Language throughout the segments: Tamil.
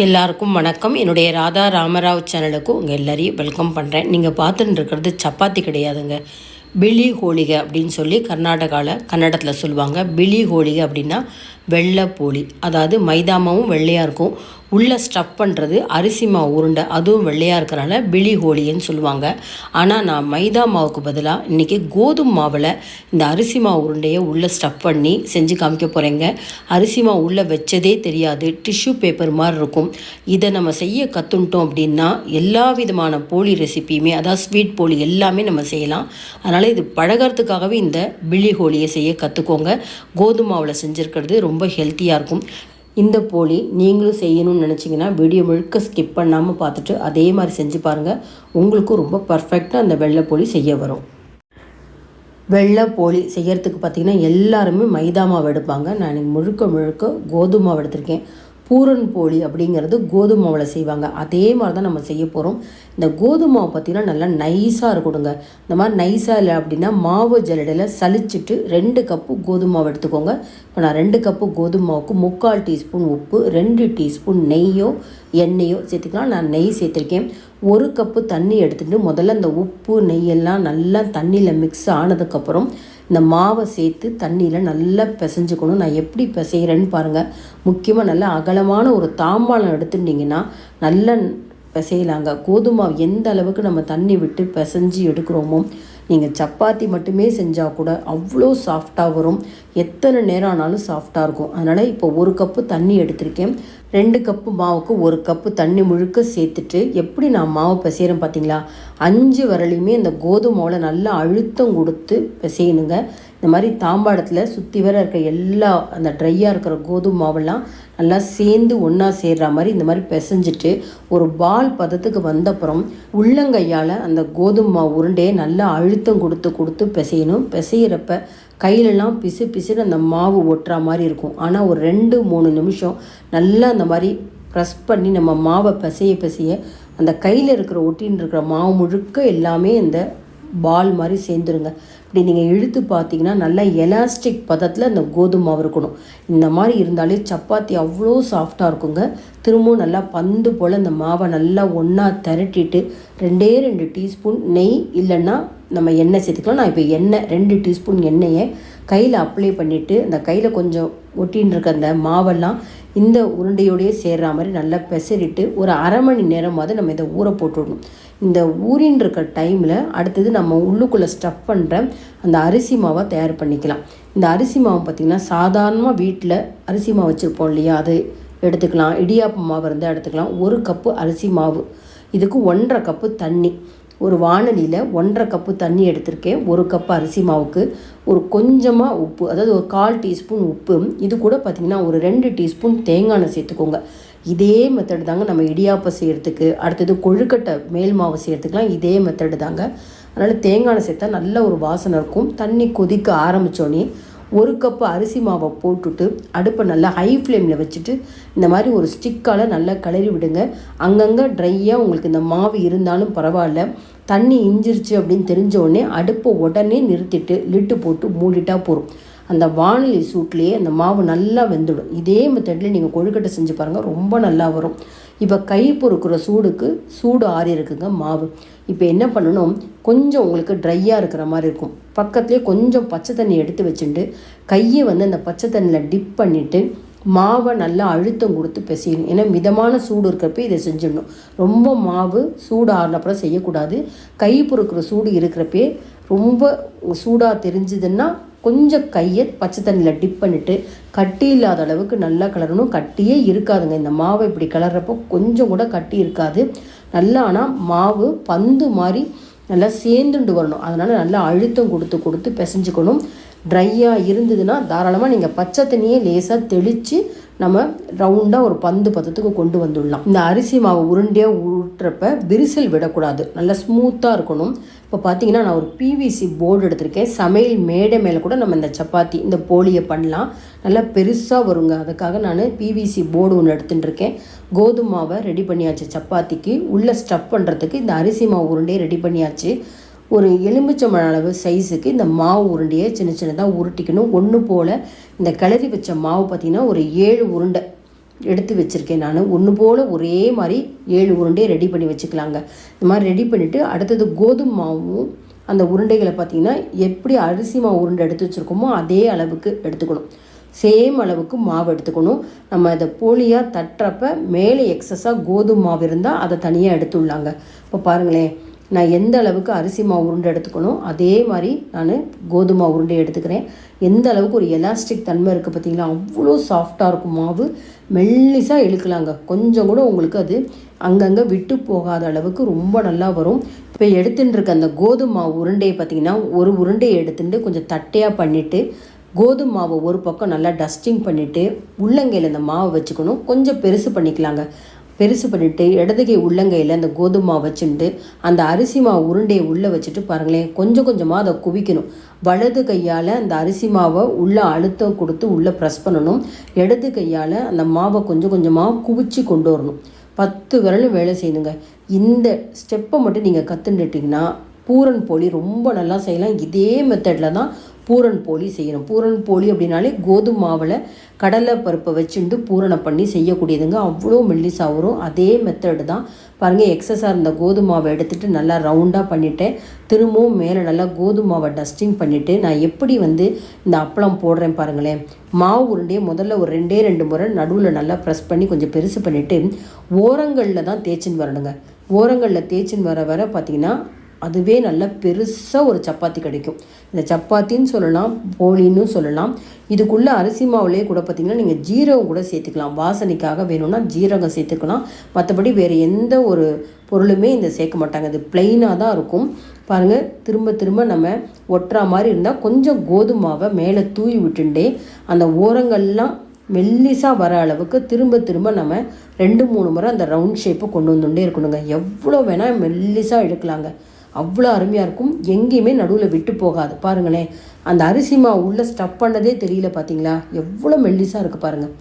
எல்லாருக்கும் வணக்கம். என்னுடைய ராதா ராமராவ் சேனலுக்கு உங்கள் எல்லாரையும் வெல்கம் பண்ணுறேன். நீங்கள் பார்த்துட்டு இருக்கிறது சப்பாத்தி கிடையாதுங்க, பிளி ஹோலிகை அப்படின்னு சொல்லி கன்னடத்தில் சொல்லுவாங்க. பிளி ஹோலிகை அப்படின்னா வெள்ளை போலி, அதாவது மைதா மாவும் வெள்ளையாக இருக்கும், உள்ளே ஸ்டஃப் பண்ணுறது அரிசி மாவு உருண்டை, அதுவும் வெள்ளையாக இருக்கிறனால பிளி ஹோலின்னு சொல்லுவாங்க. ஆனால் நான் மைதா மாவுக்கு பதிலாக இன்றைக்கி கோதுமை மாவில் இந்த அரிசி மாவு உருண்டையை உள்ளே ஸ்டஃப் பண்ணி செஞ்சு காமிக்க போகிறேங்க. அரிசி மாவு உள்ளே வச்சதே தெரியாது, டிஷ்யூ பேப்பர் மாதிரி இருக்கும். இதை நம்ம செய்ய கற்றுட்டோம் அப்படின்னா எல்லா விதமான போலி ரெசிப்பியுமே, அதாவது ஸ்வீட் போலி எல்லாமே நம்ம செய்யலாம். அதனால் இது பழகிறதுக்காகவே இந்த பிளி ஹோலியை செய்ய கற்றுக்கோங்க. கோதுமை மாவில் செஞ்சுருக்கிறது ரொம்ப ஹெல்த்தியாக இருக்கும். இந்த போலி நீங்களும் செய்யணும்னு நினச்சிங்கன்னா வீடியோ முழுக்க ஸ்கிப் பண்ணாமல் பார்த்துட்டு அதே மாதிரி செஞ்சு பாருங்கள். உங்களுக்கும் ரொம்ப பர்ஃபெக்டாக அந்த வெள்ளை போலி செய்ய வரும். வெள்ளை போலி செய்கிறதுக்கு பார்த்திங்கன்னா எல்லாருமே மைதா மாவு எடுப்பாங்க. நான் முழுக்க கோதுமை மாவு எடுத்திருக்கேன். பூரன் போலி அப்படிங்கிறது கோதுமை மாவில் செய்வாங்க. அதே மாதிரி தான் நம்ம செய்ய போகிறோம். இந்த கோதுமை மாவு பார்த்திங்கன்னா நல்லா நைஸாக இருக்கணுங்க. இந்த மாதிரி நைஸாக இல்லை அப்படின்னா மாவு ஜல்லடையில் சலிச்சிட்டு 2 கப்பு கோதுமை மாவு எடுத்துக்கோங்க. இப்போ நான் 2 கப்பு கோதுமை மாவுக்கு 3/4 டீஸ்பூன் உப்பு, 2 டீஸ்பூன் நெய்யோ எண்ணெயோ சேர்த்துக்கலாம். நான் நெய் சேர்த்துருக்கேன். 1 கப்பு தண்ணி எடுத்துகிட்டு முதல்ல இந்த உப்பு நெய்யெல்லாம் நல்லா தண்ணியில் மிக்ஸ் ஆனதுக்கப்புறம் இந்த மாவை சேர்த்து தண்ணியில் நல்லா பிசைஞ்சுக்கணும். நான் எப்படி பிசைகிறேன்னு பாருங்கள். முக்கியமாக நல்லா அகலமான ஒரு தாம்பாளம் எடுத்துட்டிங்கன்னா நல்லா பிசையலாங்க. கோதுமை எந்த அளவுக்கு நம்ம தண்ணி விட்டு பிசைஞ்சு எடுக்கிறோமோ, நீங்கள் சப்பாத்தி மட்டுமே செஞ்சால் கூட அவ்வளோ சாஃப்டாக வரும். எத்தனை நேரம் ஆனாலும் சாஃப்டாக இருக்கும். அதனால் இப்போ 1 கப்பு தண்ணி எடுத்திருக்கேன். 2 கப்பு மாவுக்கு 1 கப்பு தண்ணி முழுக்க சேர்த்துட்டு எப்படி நான் மாவு பிசைகிறேன் பார்த்தீங்களா, 5 வரலையுமே இந்த கோதுமை மாவில் நல்லா அழுத்தம் கொடுத்து பிசையணுங்க. இந்த மாதிரி தாம்பாடத்தில் சுற்றி வர இருக்க எல்லா அந்த ட்ரையாக இருக்கிற கோதுமை மாவெல்லாம் நல்லா சேர்ந்து ஒன்றா சேர்கிற மாதிரி இந்த மாதிரி பிசைஞ்சிட்டு ஒரு பால் பதத்துக்கு வந்தப்புறம் உள்ளங்கையால் அந்த கோதுமை மாவு உருண்டையை நல்லா அழுத்தம் கொடுத்து பிசையணும். பிசைகிறப்ப கையிலலாம் பிசுன்னு அந்த மாவு ஒட்டுற மாதிரி இருக்கும். ஆனால் ஒரு 2-3 நிமிஷம் நல்லா அந்த மாதிரி ப்ரெஸ் பண்ணி நம்ம மாவை பிசைய அந்த கையில் இருக்கிற ஒட்டின்னு இருக்கிற மாவு முழுக்க எல்லாமே இந்த பால் மாதிரி சேர்ந்துருங்க. இப்படி நீங்கள் இழுத்து பார்த்தீங்கன்னா நல்லா எலாஸ்டிக் பதத்தில் அந்த கோதுமை மாவு இருக்கணும். இந்த மாதிரி இருந்தாலே சப்பாத்தி அவ்வளோ சாஃப்டாக இருக்குங்க. திரும்பவும் நல்லா பந்து போல் இந்த மாவை நல்லா ஒன்றா திரட்டிட்டு 2 டீஸ்பூன் நெய் இல்லைன்னா நம்ம எண்ணெய் சேர்த்துக்கலாம். நான் இப்போ 2 டீஸ்பூன் எண்ணெயை கையில் அப்ளை பண்ணிவிட்டு அந்த கையில் கொஞ்சம் ஒட்டின்னு இருக்க அந்த மாவெல்லாம் இந்த உருண்டையோடையே சேர்கிற மாதிரி நல்லா பெசரிட்டு ஒரு அரை மணி நேரமாவது நம்ம இதை ஊற போட்டுடணும். இந்த ஊறின்னு இருக்க டைமில் அடுத்தது நம்ம உள்ளுக்குள்ளே ஸ்டஃப் பண்ணுற அந்த அரிசி மாவை தயார் பண்ணிக்கலாம். இந்த அரிசி மாவு பார்த்திங்கன்னா சாதாரணமாக வீட்டில் அரிசி மாவு வச்சுருப்போம் இல்லையா, அது எடுத்துக்கலாம். இடியாப்பம் மாவு இருந்தால் எடுத்துக்கலாம். 1 கப்பு அரிசி மாவு, இதுக்கு 1.5 கப்பு தண்ணி. ஒரு வாணலியில் 1.5 கப்பு தண்ணி எடுத்திருக்கேன். 1 கப்பு அரிசி மாவுக்கு ஒரு கொஞ்சமாக உப்பு, அதாவது ஒரு 1/4 டீஸ்பூன் உப்பு. இது கூட பார்த்திங்கன்னா ஒரு 2 டீஸ்பூன் தேங்காய் எண்ணெய் சேர்த்துக்கோங்க. இதே மெத்தடு தாங்க நம்ம இடியாப்பம் செய்கிறதுக்கு, அடுத்தது கொழுக்கட்டை மேல் மாவு செய்கிறதுக்கெலாம் இதே மெத்தடு தாங்க. அதனால் தேங்காய் எண்ணெய் சேர்த்தா நல்ல ஒரு வாசனை இருக்கும். தண்ணி கொதிக்க ஆரம்பித்தோடனே 1 கப்பு அரிசி மாவை போட்டுட்டு அடுப்பை நல்லா ஹை ஃப்ளேமில் வச்சுட்டு இந்த மாதிரி ஒரு ஸ்டிக்கால் நல்லா கிளறி விடுங்க. அங்கங்கே ட்ரையாக உங்களுக்கு இந்த மாவு இருந்தாலும் பரவாயில்ல, தண்ணி இஞ்சிருச்சு அப்படின்னு தெரிஞ்ச உடனே அடுப்பை உடனே நிறுத்திட்டு லிட்டு போட்டு மூடிட்டா போகும். அந்த வானிலை சூட்லேயே அந்த மாவு நல்லா வெந்துடும். இதே மெத்தடில் நீங்கள் கொழுக்கட்டை செஞ்சு பாருங்கள், ரொம்ப நல்லா வரும். இப்போ கை பொறுக்கிற சூடு ஆறி இருக்குங்க மாவு. இப்போ என்ன பண்ணணும், கொஞ்சம் உங்களுக்கு ட்ரையாக இருக்கிற மாதிரி இருக்கும். பக்கத்துலேயே கொஞ்சம் பச்சை தண்ணி எடுத்து வச்சுட்டு கையை அந்த பச்சை தண்ணியில் டிப் பண்ணிவிட்டு மாவை நல்லா அழுத்தம் கொடுத்து பிசையணும். ஏன்னா மிதமான சூடு இருக்கிறப்ப இதை செஞ்சிடணும். ரொம்ப மாவு சூடு ஆறினப்புறம் செய்யக்கூடாது. கை பொறுக்கிற சூடு இருக்கிறப்பே ரொம்ப சூடாக தெரிஞ்சுதுன்னா கொஞ்சம் கையை பச்சை தண்ணியில் டிப் பண்ணிவிட்டு கட்டி இல்லாத அளவுக்கு நல்லா கிளறணும். கட்டியே இருக்காதுங்க இந்த மாவை இப்படி கிளறப்போ கொஞ்சம் கூட கட்டி இருக்காது. நல்லா ஆனால் மாவு பந்து மாதிரி நல்லா சேர்ந்துண்டு வரணும். அதனால் நல்லா அழுத்தம் கொடுத்து பிசைஞ்சுக்கணும். ட்ரையாக இருந்ததுன்னா தாராளமாக நீங்கள் பச்சை தண்ணியே லேசாக தெளித்து நம்ம ரவுண்டாக ஒரு பந்து பதத்துக்கு கொண்டு வந்துடலாம். இந்த அரிசி மாவு உருண்டையாக ஊட்டுறப்ப விரிசல் விடக்கூடாது, நல்லா ஸ்மூத்தாக இருக்கணும். இப்போ பார்த்தீங்கன்னா நான் ஒரு பிவிசி போர்டு எடுத்திருக்கேன். சமையல் மேடை மேலே கூட நம்ம இந்த சப்பாத்தி இந்த போலியை பண்ணலாம், நல்லா பெருசாக வருங்க. அதுக்காக நான் பிவிசி போர்டு ஒன்று எடுத்துகிட்டு இருக்கேன். கோதுமை மாவை ரெடி பண்ணியாச்சு. சப்பாத்திக்கு உள்ளே ஸ்டஃப் பண்ணுறதுக்கு இந்த அரிசி மாவு உருண்டையை ரெடி பண்ணியாச்சு. ஒரு எலுமிச்சம்பழ அளவு சைஸுக்கு இந்த மாவு உருண்டையை சின்னதாக உருட்டிக்கணும். ஒன்று போல் இந்த கிளறி வச்ச மாவு பார்த்திங்கன்னா ஒரு 7 உருண்டை எடுத்து வச்சுருக்கேன் நான். ஒன்று போல் ஒரே மாதிரி 7 உருண்டையை ரெடி பண்ணி வச்சுக்கலாங்க. இந்த மாதிரி ரெடி பண்ணிவிட்டு அடுத்தது கோதுமை மாவும் அந்த உருண்டைகளை பார்த்திங்கன்னா எப்படி அரிசி மாவு உருண்டை எடுத்து வச்சுருக்கோமோ அதே அளவுக்கு எடுத்துக்கணும். சேம் அளவுக்கு மாவு எடுத்துக்கணும். நம்ம அதை போலியாக தட்டுறப்ப மேலே எக்ஸஸாக கோதுமை மாவு இருந்தால் அதை தனியாக எடுத்துடலாங்க. இப்போ பாருங்களேன், நான் எந்த அளவுக்கு அரிசி மாவு உருண்டை எடுத்துக்கணும் அதே மாதிரி நான் கோதுமை உருண்டை எடுத்துக்கிறேன். எந்த அளவுக்கு ஒரு எலாஸ்டிக் தன்மை இருக்குது பார்த்திங்களா, அவ்வளோ சாஃப்டாக இருக்கும் மாவு. மெல்லிசாக இழுக்கலாங்க. கொஞ்சம் கூட உங்களுக்கு அது அங்கங்கே விட்டு போகாத அளவுக்கு ரொம்ப நல்லா வரும். இப்போ எடுத்துகிட்டு இருக்க அந்த கோதுமை மாவு உருண்டையை பார்த்திங்கன்னா ஒரு உருண்டையை எடுத்துகிட்டு கொஞ்சம் தட்டையாக பண்ணிவிட்டு கோதுமை மாவை ஒரு பக்கம் நல்லா டஸ்டிங் பண்ணிவிட்டு உள்ளங்கையில் அந்த மாவை வச்சுக்கணும். கொஞ்சம் பெருசு பண்ணிக்கலாங்க. பெருசு பண்ணிவிட்டு இடதுகை உள்ளங்கையில் அந்த கோதுமை மாவு வச்சுட்டு அந்த அரிசி மாவு உருண்டையை உள்ளே வச்சுட்டு பாருங்களேன், கொஞ்சம் கொஞ்சமாக அதை குவிக்கணும். வலது கையால் அந்த அரிசி மாவை உள்ளே அழுத்தம் கொடுத்து உள்ளே ப்ரெஸ் பண்ணணும். இடது கையால் அந்த மாவை கொஞ்சம் கொஞ்சமாக குவிச்சு கொண்டு வரணும். 10 விரலும் வேலை செய்யணுங்க. இந்த ஸ்டெப்பை மட்டும் நீங்கள் கற்றுட்டுட்டிங்கன்னா பூரன் போலி ரொம்ப நல்லா செய்யலாம். இதே மெத்தடில் தான் பூரன் போலி செய்யணும். பூரன் போலி அப்படின்னாலே கோதுமை மாவில் கடலை பருப்பை வச்சுட்டு பூரணை பண்ணி செய்யக்கூடியதுங்க. அவ்வளோ மெல்லிசாக வரும். அதே மெத்தடு தான் பாருங்கள். எக்ஸஸாக இருந்த கோதுமை மாவை எடுத்துகிட்டு நல்லா ரவுண்டாக பண்ணிவிட்டேன். திரும்பவும் மேலே நல்லா கோதுமை மாவை டஸ்டிங் பண்ணிவிட்டு நான் எப்படி இந்த அப்பளம் போடுறேன் பாருங்களேன். மாவு உருண்டையை முதல்ல ஒரு 2 முறை நடுவில் நல்லா ப்ரெஸ் பண்ணி கொஞ்சம் பெருசு பண்ணிவிட்டு ஓரங்களில் தான் தேய்ச்சின்னு வரணுங்க. ஓரங்களில் தேய்ச்சின்னு வர பார்த்திங்கன்னா அதுவே நல்லா பெருசாக ஒரு சப்பாத்தி கிடைக்கும். இந்த சப்பாத்தின்னு சொல்லலாம், போலின்னு சொல்லலாம். இதுக்குள்ளே அரிசி மாவுலேயே கூட பார்த்திங்கன்னா நீங்கள் ஜீரகம் கூட சேர்த்துக்கலாம். வாசனைக்காக வேணும்னா ஜீரகம் சேர்த்துக்கலாம். மற்றபடி வேறு எந்த ஒரு பொருளுமே இந்த சேர்க்க மாட்டாங்க. இது ப்ளைனாக தான் இருக்கும். பாருங்கள், திரும்ப திரும்ப நம்ம ஒட்டுற மாதிரி இருந்தால் கொஞ்சம் கோதுமாவை மேலே தூவி விட்டுண்டே அந்த ஓரங்கள்லாம் மெல்லிசாக வர அளவுக்கு திரும்ப திரும்ப நம்ம 2-3 முறை அந்த ரவுண்ட் ஷேப்பை கொண்டு வந்துட்டே இருக்கணுங்க. எவ்வளோ வேணால் மெல்லிசாக எடுக்கலாங்க. அவ்வளோ அருமையாக இருக்கும். எங்கேயுமே நடுவில் விட்டு போகாது. பாருங்களேன், அந்த அரிசி மாவு உள்ளே ஸ்டஃப் பண்ணதே தெரியல பார்த்தீங்களா, எவ்வளோ மெல்லிசாக இருக்குது பாருங்கள்.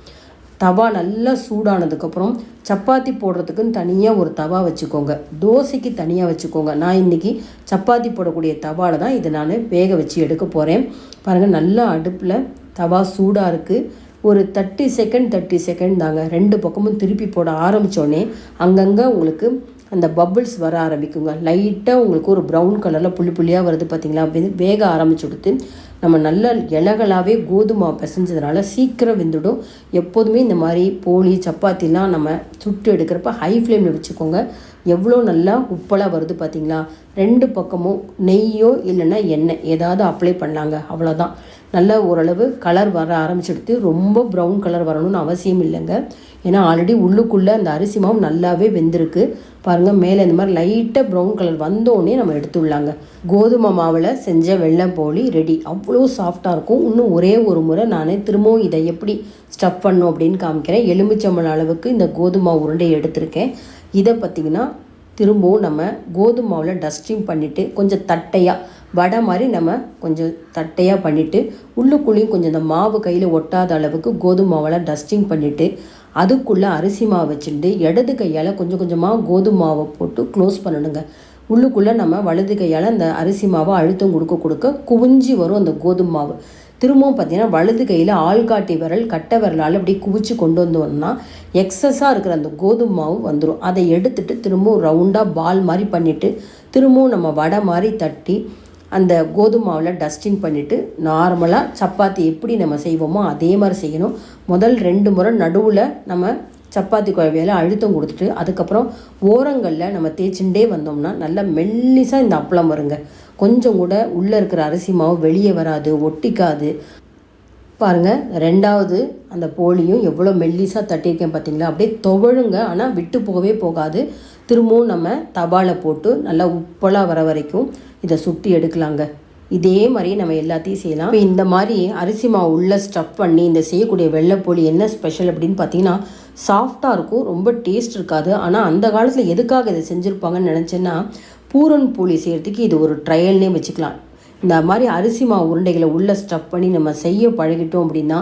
தவா நல்லா சூடானதுக்கப்புறம் சப்பாத்தி போடுறதுக்குன்னு தனியாக ஒரு தவா வச்சுக்கோங்க. தோசைக்கு தனியாக வச்சுக்கோங்க. நான் இன்றைக்கி சப்பாத்தி போடக்கூடிய தவாவில் தான் இதை நான் வேக வச்சு எடுக்க போகிறேன். பாருங்கள், நல்லா அடுப்பில் தவா சூடாக இருக்குது. ஒரு 30 செகண்ட் தாங்க. 2 பக்கமும் திருப்பி போட ஆரம்பித்தோடனே அங்கங்கே உங்களுக்கு அந்த பபிள்ஸ் வர ஆரம்பிக்குங்க. லைட்டாக உங்களுக்கு ஒரு ப்ரௌன் கலரில் புள்ளியாக வருது பார்த்திங்களா, அப்படின்னு வேக ஆரம்பிச்சு கொடுத்து நம்ம நல்ல இலகலாகவே கோதுமை பிசைஞ்சதுனால சீக்கிரம் வெந்துடும். எப்போதுமே இந்த மாதிரி போலி சப்பாத்திலாம் நம்ம சுட்டு எடுக்கிறப்ப ஹை ஃப்ளேமில் வச்சுக்கோங்க. எவ்வளோ நல்லா உப்பலாக வருது பார்த்திங்களா. 2 பக்கமும் நெய்யோ இல்லைன்னா எண்ணெய் ஏதாவது அப்ளை பண்ணலாங்க. அவ்வளோதான். நல்லா ஓரளவு கலர் வர ஆரம்பிச்சுடுத்து. ரொம்ப ப்ரௌன் கலர் வரணும்னு அவசியம் இல்லைங்க. ஏன்னா ஆல்ரெடி உள்ளுக்குள்ளே அந்த அரிசி மாவு நல்லாவே வெந்திருக்கு. பாருங்கள், மேலே இந்த மாதிரி லைட்டாக ப்ரௌன் கலர் வந்தோடனே நம்ம எடுத்துடலாங்க. கோதுமை மாவில் செஞ்ச வெள்ளை போலி ரெடி. அவ்வளோ சாஃப்டாக இருக்கும். இன்னும் ஒரே ஒரு முறை நான் திரும்பவும் இதை எப்படி ஸ்டஃப் பண்ணும் அப்படின்னு காமிக்கிறேன். எலுமிச்சம்பழம் அளவுக்கு இந்த கோதுமை உருண்டையை எடுத்திருக்கேன். இதை பார்த்திங்கன்னா திரும்பவும் நம்ம கோதுமை மாவில் டஸ்டிங் பண்ணிவிட்டு கொஞ்சம் தட்டையாக வடை மாதிரி நம்ம கொஞ்சம் தட்டையாக பண்ணிவிட்டு உள்ளுக்குள்ளேயும் கொஞ்சம் இந்த மாவு கையில் ஒட்டாத அளவுக்கு கோதுமை மாவில் டஸ்டிங் பண்ணிவிட்டு அதுக்குள்ளே அரிசி மாவு வச்சுட்டு இடது கையால் கொஞ்சம் கொஞ்சமாக கோதுமை மாவை போட்டு க்ளோஸ் பண்ணணுங்க. உள்ளுக்குள்ளே நம்ம வலது கையால் அந்த அரிசி மாவை அழுத்தம் கொடுக்க குவிஞ்சி வரும் அந்த கோதுமை மாவு. திரும்பவும் பார்த்திங்கன்னா வலது கையில் ஆள்காட்டி விரல் கட்டை விரலால் அப்படி குவிச்சு கொண்டு வந்தோம்னா எக்ஸஸாக இருக்கிற அந்த கோதுமை மாவு வந்துடும். அதை எடுத்துகிட்டு திரும்பவும் ரவுண்டாக பால் மாதிரி பண்ணிவிட்டு திரும்பவும் நம்ம வடை மாதிரி தட்டி அந்த கோதுமை மாவில் டஸ்டிங் பண்ணிவிட்டு நார்மலாக சப்பாத்தி எப்படி நம்ம செய்வோமோ அதே மாதிரி செய்யணும். முதல் 2 முறை நடுவில் நம்ம சப்பாத்தி குழவையில் அழுத்தம் கொடுத்துட்டு அதுக்கப்புறம் ஓரங்களில் நம்ம தேய்ச்சிண்டே வந்தோம்னா நல்லா மெல்லிசாக இந்த அப்பளம் வருங்க. கொஞ்சம் கூட உள்ளே இருக்கிற அரிசி மாவு வெளியே வராது, ஒட்டிக்காது. பாருங்கள், 2வது அந்த போலியும் எவ்வளோ மெல்லிசாக தட்டியிருக்கேன் பார்த்தீங்களா, அப்படியே துவழுங்க. ஆனால் விட்டு போகவே போகாது. திரும்பவும் நம்ம தவாவில் போட்டு நல்லா உப்பலாக வர வரைக்கும் இதை சுட்டி எடுக்கலாங்க. இதே மாதிரி நம்ம எல்லாத்தையும் செய்யலாம். இப்போ இந்த மாதிரி அரிசி மாவு உள்ளே ஸ்டஃப் பண்ணி இந்த செய்யக்கூடிய வெள்ளைப்போலி என்ன ஸ்பெஷல் அப்படின்னு பார்த்தீங்கன்னா சாஃப்டாக இருக்கும், ரொம்ப டேஸ்ட் இருக்காது. ஆனால் அந்த காலத்தில் எதுக்காக இதை செஞ்சுருப்பாங்கன்னு நினச்சேன்னா பூரன் போலி செய்கிறதுக்கு இது ஒரு ட்ரையல்னே வச்சுக்கலாம். இந்த மாதிரி அரிசி மாவு உருண்டைகளை உள்ளே ஸ்டஃப் பண்ணி நம்ம செய்ய பழகிட்டோம் அப்படின்னா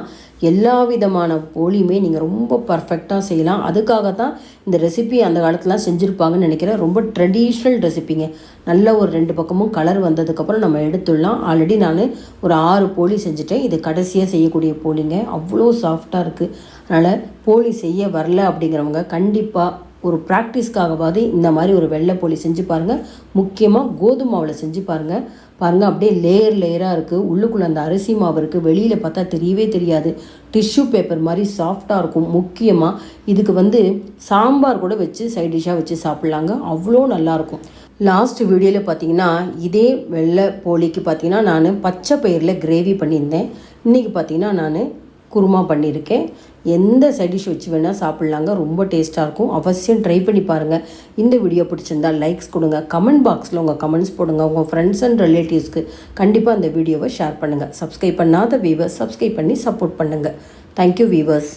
எல்லா விதமான போலியுமே நீங்கள் ரொம்ப பர்ஃபெக்டாக செய்யலாம். அதுக்காக தான் இந்த ரெசிபி அந்த காலத்துலாம் செஞ்சுருப்பாங்கன்னு நினைக்கிறேன். ரொம்ப ட்ரெடிஷ்னல் ரெசிபிங்க. நல்ல ஒரு 2 பக்கமும் கலர் வந்ததுக்கப்புறம் நம்ம எடுத்துடலாம். ஆல்ரெடி நான் ஒரு 6 போலி செஞ்சுட்டேன். இது கடைசியாக செய்யக்கூடிய போலிங்க. அவ்வளோ சாஃப்டாக இருக்குது. அதனால் போலி செய்ய வரல அப்படிங்கிறவங்க கண்டிப்பாக ஒரு ப்ராக்டிஸ்க்காகவாது இந்த மாதிரி ஒரு வெள்ளை போலி செஞ்சு பாருங்கள். முக்கியமாக கோதுமை மாவில் செஞ்சு பாருங்கள். அப்படியே லேயராக இருக்குது. உள்ளுக்குள்ளே அந்த அரிசி மாவு இருக்குது. வெளியில் பார்த்தா தெரியவே தெரியாது. டிஷ்யூ பேப்பர் மாதிரி சாஃப்டாக இருக்கும். முக்கியமாக இதுக்கு சாம்பார் கூட வச்சு சைட் டிஷ்ஷாக வச்சு சாப்பிட்லாங்க. அவ்வளோ நல்லாயிருக்கும். லாஸ்ட் வீடியோவில் பார்த்தீங்கன்னா இதே வெள்ளை போலிக்கு பார்த்தீங்கன்னா நான் பச்சை பயிரில் கிரேவி பண்ணியிருந்தேன். இன்றைக்கி பார்த்தீங்கன்னா நான் குருமா பண்ணியிருக்கேன். எந்த சைட் டிஷ் வச்சு வேணால் சாப்பிட்லாங்க. ரொம்ப டேஸ்ட்டாக இருக்கும். அவசியம் ட்ரை பண்ணி பாருங்கள். இந்த வீடியோ பிடிச்சிருந்தால் லைக்ஸ் கொடுங்க. கமெண்ட் பாக்ஸில் உங்கள் கமெண்ட்ஸ் போடுங்க. உங்கள் ஃப்ரெண்ட்ஸ் அண்ட் ரிலேட்டிவ்ஸ்க்கு கண்டிப்பாக அந்த வீடியோவை ஷேர் பண்ணுங்கள். சப்ஸ்கிரைப் பண்ணாத வீவர்ஸ் சப்ஸ்கிரைப் பண்ணி சப்போர்ட் பண்ணுங்கள். Thank you viewers.